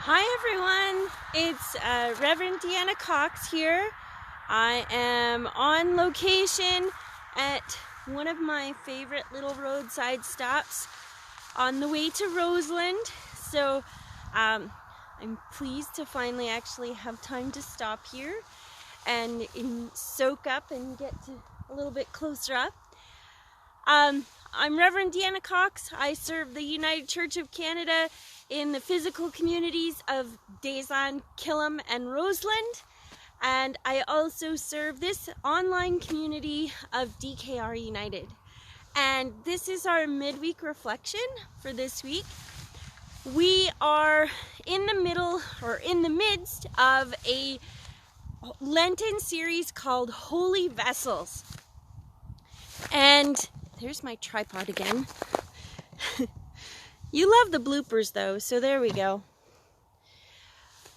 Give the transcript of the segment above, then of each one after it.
Hi everyone, it's Reverend Deanna Cox here. I am on location at one of my favorite little roadside stops on the way to Roseland. So I'm pleased to finally actually have time to stop here and soak up and get to a little bit closer up. I'm Reverend Deanna Cox. I serve the United Church of Canada in the physical communities of Daysland, Killam, and Roseland. And I also serve this online community of DKR United. And this is our midweek reflection for this week. We are in the midst of a Lenten series called Holy Vessels. And there's my tripod again. You love the bloopers though, so there we go.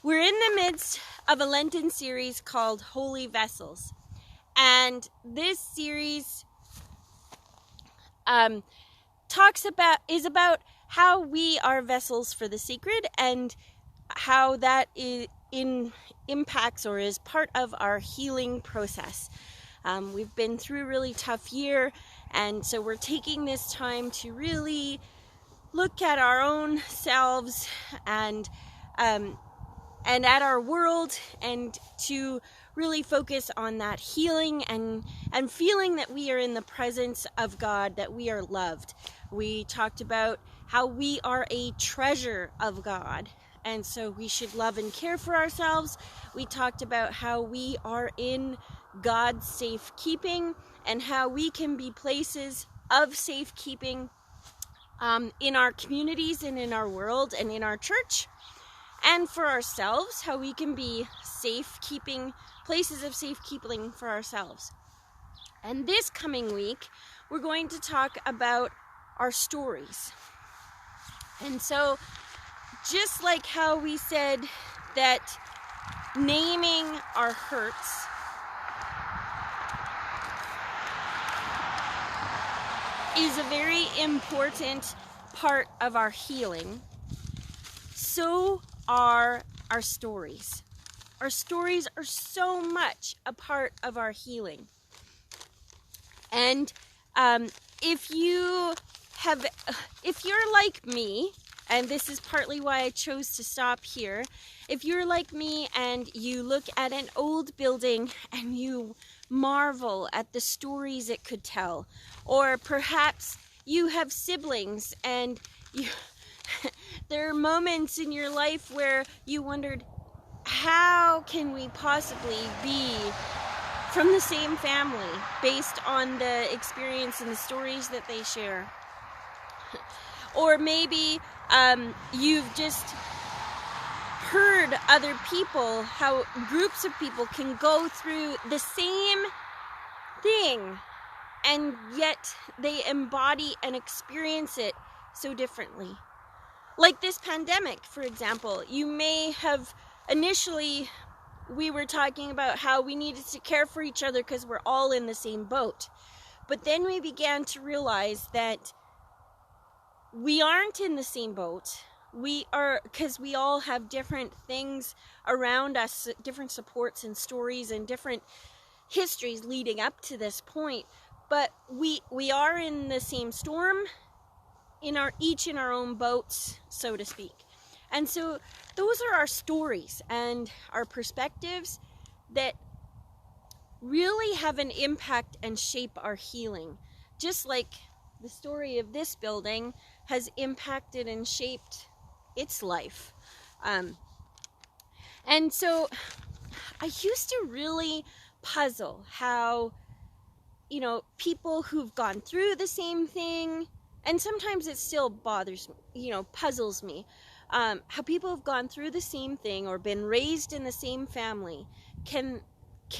We're in the midst of a Lenten series called Holy Vessels. And this series is about how we are vessels for the sacred and how that impacts or is part of our healing process. We've been through a really tough year, and so we're taking this time to really look at our own selves and at our world, and to really focus on that healing and feeling that we are in the presence of God, that we are loved. We talked about how we are a treasure of God, and so we should love and care for ourselves. We talked about how we are in God's safekeeping and how we can be places of safekeeping in our communities and in our world and in our church, and for ourselves, how we can be places of safekeeping for ourselves. And this coming week, we're going to talk about our stories. And so, just like how we said that naming our hurts is a very important part of our healing, so are our stories. Our stories are so much a part of our healing. And if you're like me, and this is partly why I chose to stop here, if you're like me and you look at an old building and you marvel at the stories it could tell, or perhaps you have siblings and there are moments in your life where you wondered, how can we possibly be from the same family based on the experience and the stories that they share? Or maybe you've just heard other people, how groups of people can go through the same thing and yet they embody and experience it so differently. Like this pandemic, for example. You may have initially, we were talking about how we needed to care for each other because we're all in the same boat. But then we began to realize that we aren't in the same boat. Because we all have different things around us, different supports and stories and different histories leading up to this point. But we are in the same storm, each in our own boats, so to speak. And so those are our stories and our perspectives that really have an impact and shape our healing. Just like the story of this building has impacted and shaped its life. And so I used to really puzzle how, people who've gone through the same thing, and sometimes it still puzzles me, how people who've gone through the same thing or been raised in the same family can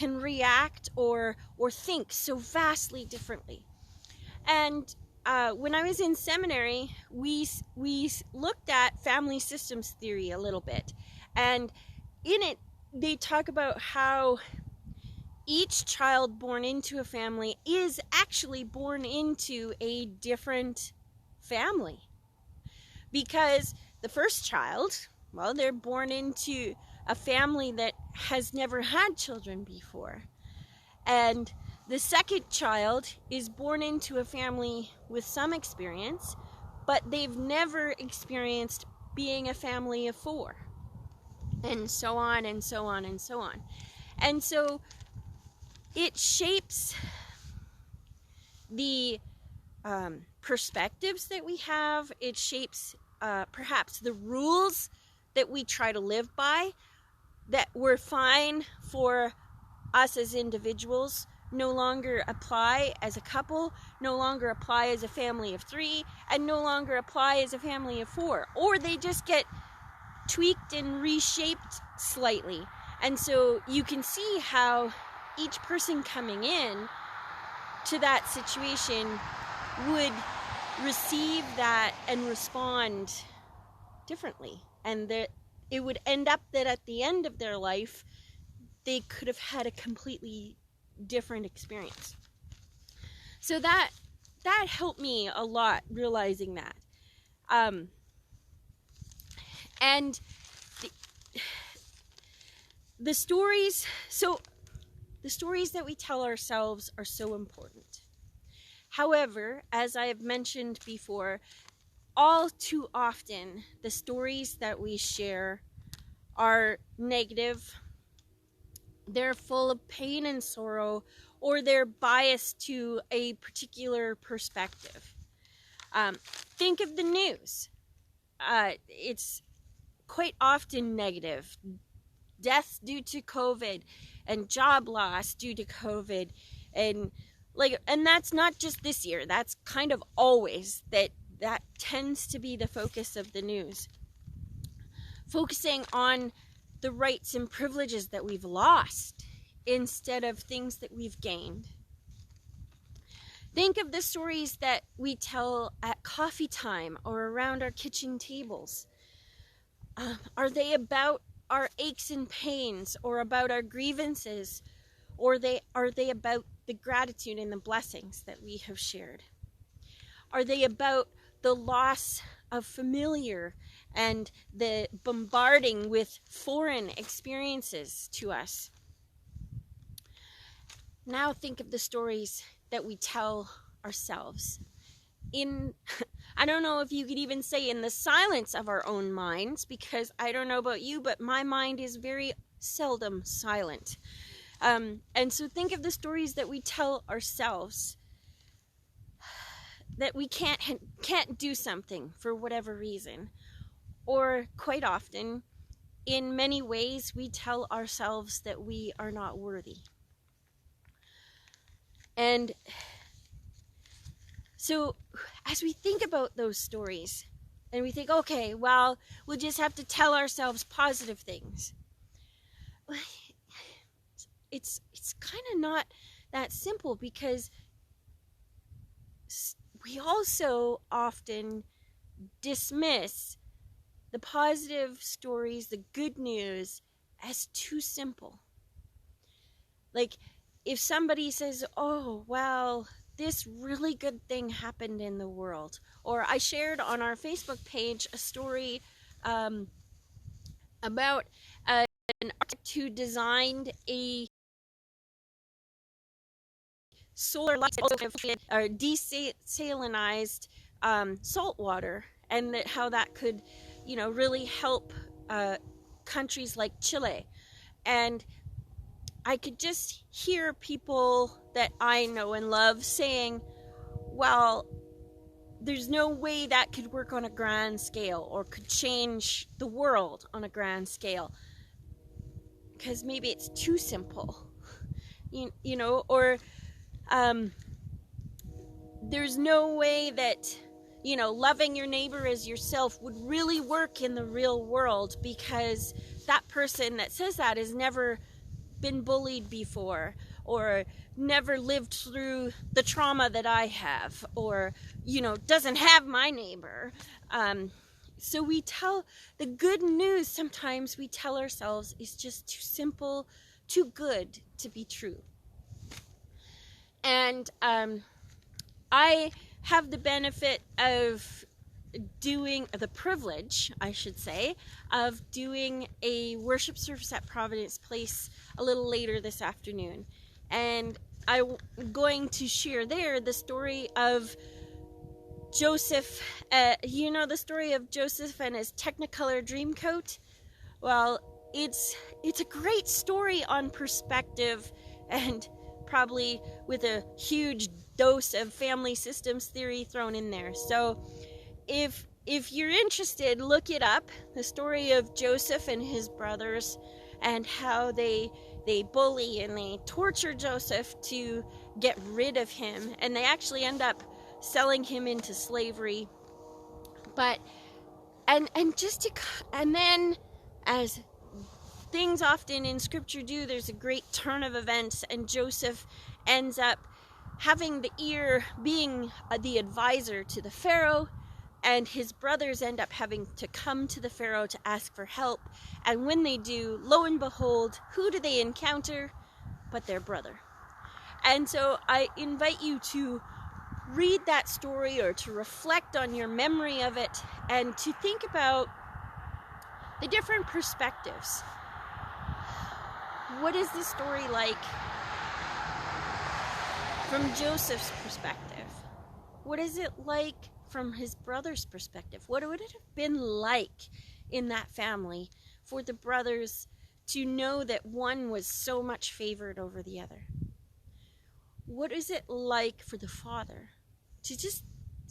react or think so vastly differently. And when I was in seminary, we looked at family systems theory a little bit. And in it, they talk about how each child born into a family is actually born into a different family. Because the first child Well, they're born into a family that has never had children before. And the second child is born into a family with some experience, but they've never experienced being a family of four. And so on and so on and so on. And so it shapes the perspectives that we have. It shapes perhaps the rules that we try to live by, that were fine for us as individuals, no longer apply as a couple, no longer apply as a family of three, and no longer apply as a family of four. Or they just get tweaked and reshaped slightly. And so you can see how each person coming in to that situation would receive that and respond differently. And that it would end up that at the end of their life, they could have had a completely different experience. So that helped me a lot, realizing that. And the stories that we tell ourselves are so important. However, as I have mentioned before, all too often the stories that we share are negative. They're full of pain and sorrow, or they're biased to a particular perspective. Think of the news. It's quite often negative. Deaths due to COVID and job loss due to COVID, and that's not just this year. That's kind of always that tends to be the focus of the news. Focusing on the rights and privileges that we've lost instead of things that we've gained. Think of the stories that we tell at coffee time or around our kitchen tables. Are they about our aches and pains, or about our grievances, or are they about the gratitude and the blessings that we have shared? Are they about the loss of familiar and the bombarding with foreign experiences to us? Now think of the stories that we tell ourselves. I don't know if you could even say in the silence of our own minds, because I don't know about you, but my mind is very seldom silent. And so think of the stories that we tell ourselves, that we can't do something for whatever reason. Or quite often, in many ways, we tell ourselves that we are not worthy. And so as we think about those stories, and we think, okay, well, we'll just have to tell ourselves positive things. It's kind of not that simple, because we also often dismiss the positive stories, the good news, as too simple. Like, if somebody says, oh, well, this really good thing happened in the world. Or I shared on our Facebook page a story about an architect who designed a solar light or desalinized salt water, and how that could, really help countries like Chile. And I could just hear people that I know and love saying, well, there's no way that could work on a grand scale, or could change the world on a grand scale, because maybe it's too simple, or there's no way that, loving your neighbor as yourself would really work in the real world, because that person that says that has never been bullied before, or never lived through the trauma that I have, or doesn't have my neighbor. So we tell the good news, sometimes we tell ourselves, is just too simple, too good to be true. And I have the benefit of doing the privilege, I should say, of doing a worship service at Providence Place a little later this afternoon. And I'm going to share there the story of Joseph. You know the story of Joseph and his Technicolor Dreamcoat? Well, it's a great story on perspective, and probably with a huge dose of family systems theory thrown in there. So if you're interested, look it up, the story of Joseph and his brothers, and how they bully and they torture Joseph to get rid of him, and they actually end up selling him into slavery. But and then, as things often in scripture do, there's a great turn of events, and Joseph ends up having the ear, being the advisor to the Pharaoh, and his brothers end up having to come to the Pharaoh to ask for help. And when they do, lo and behold, who do they encounter but their brother? And so I invite you to read that story, or to reflect on your memory of it, and to think about the different perspectives. What is the story like from Joseph's perspective? What is it like from his brother's perspective? What would it have been like in that family for the brothers to know that one was so much favored over the other? What is it like for the father to just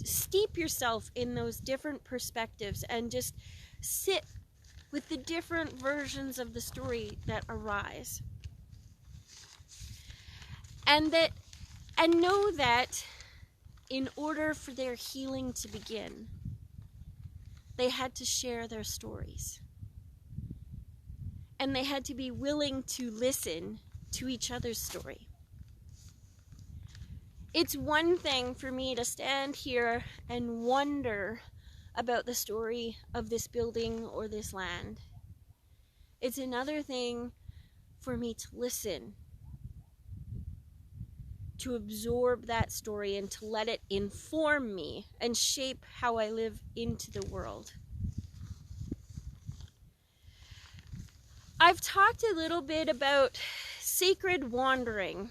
steep yourself in those different perspectives and just sit with the different versions of the story that arise? And know that in order for their healing to begin, they had to share their stories. And they had to be willing to listen to each other's story. It's one thing for me to stand here and wonder about the story of this building or this land. It's another thing for me to listen, to absorb that story, and to let it inform me and shape how I live into the world. I've talked a little bit about sacred wandering,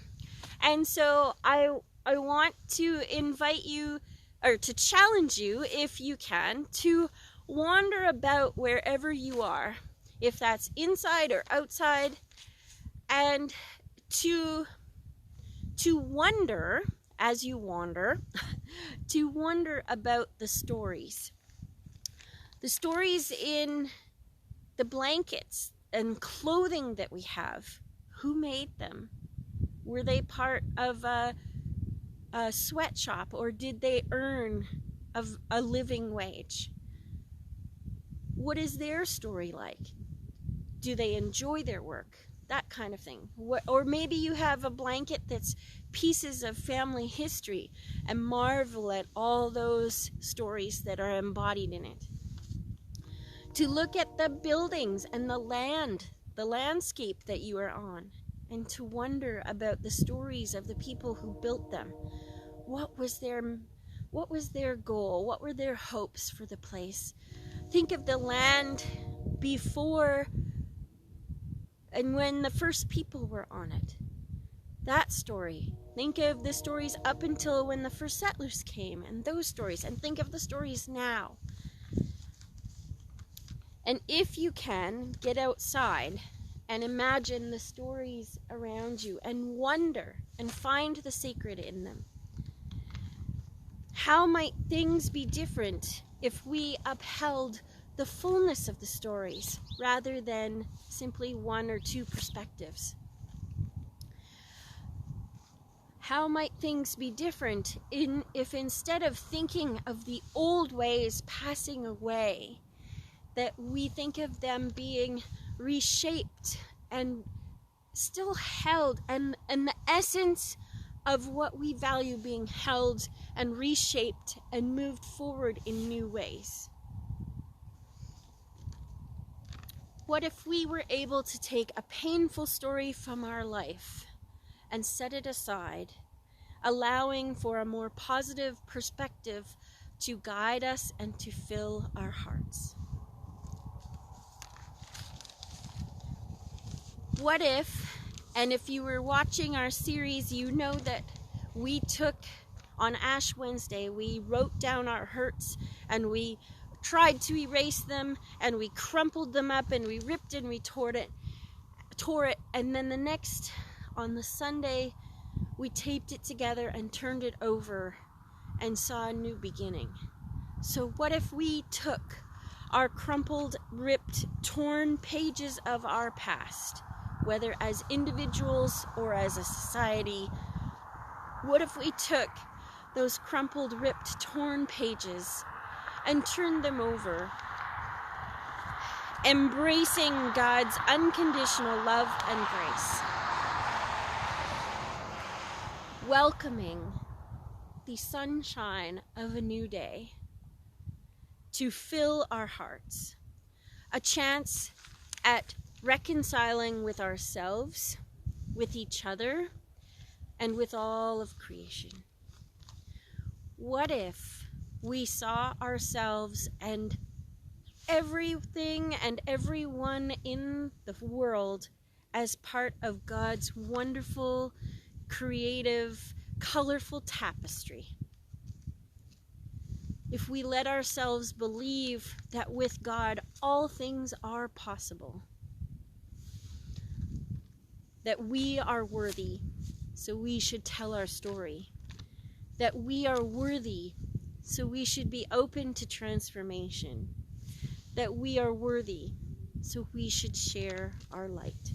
and so I want to invite you, or to challenge you, if you can, to wander about wherever you are, if that's inside or outside, and to wonder, as you wander, to wonder about the stories. The stories in the blankets and clothing that we have. Who made them? Were they part of a sweatshop, or did they earn a living wage? What is their story like? Do they enjoy their work? That kind of thing. Or maybe you have a blanket that's pieces of family history, and marvel at all those stories that are embodied in it. To look at the buildings and the landscape that you are on, and to wonder about the stories of the people who built them. What was their goal? What were their hopes for the place? Think of the land before and when the first people were on it. That story. Think of the stories up until when the first settlers came, and those stories, and think of the stories now. And if you can, get outside and imagine the stories around you, and wonder and find the sacred in them. How might things be different if we upheld the fullness of the stories rather than simply one or two perspectives? How might things be different if instead of thinking of the old ways passing away, that we think of them being reshaped and still held, and the essence of what we value being held and reshaped and moved forward in new ways? What if we were able to take a painful story from our life and set it aside, allowing for a more positive perspective to guide us and to fill our hearts. What if, and if you were watching our series, you know that we took, on Ash Wednesday, we wrote down our hurts and we tried to erase them and we crumpled them up and we ripped and we tore it. And then on the Sunday, we taped it together and turned it over and saw a new beginning. So what if we took our crumpled, ripped, torn pages of our past, whether as individuals or as a society, what if we took those crumpled, ripped, torn pages and turned them over, embracing God's unconditional love and grace, welcoming the sunshine of a new day to fill our hearts, a chance at reconciling with ourselves, with each other, and with all of creation. What if we saw ourselves and everything and everyone in the world as part of God's wonderful, creative, colorful tapestry? If we let ourselves believe that with God all things are possible, that we are worthy, so we should tell our story, that we are worthy, so we should be open to transformation, that we are worthy, so we should share our light.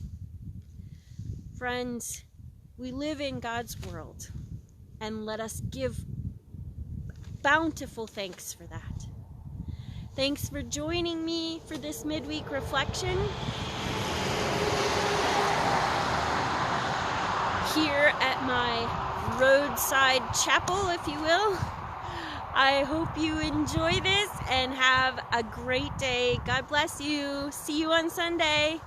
Friends, we live in God's world, and let us give bountiful thanks for that. Thanks for joining me for this midweek reflection here at my roadside chapel, if you will. I hope you enjoy this and have a great day. God bless you. See you on Sunday.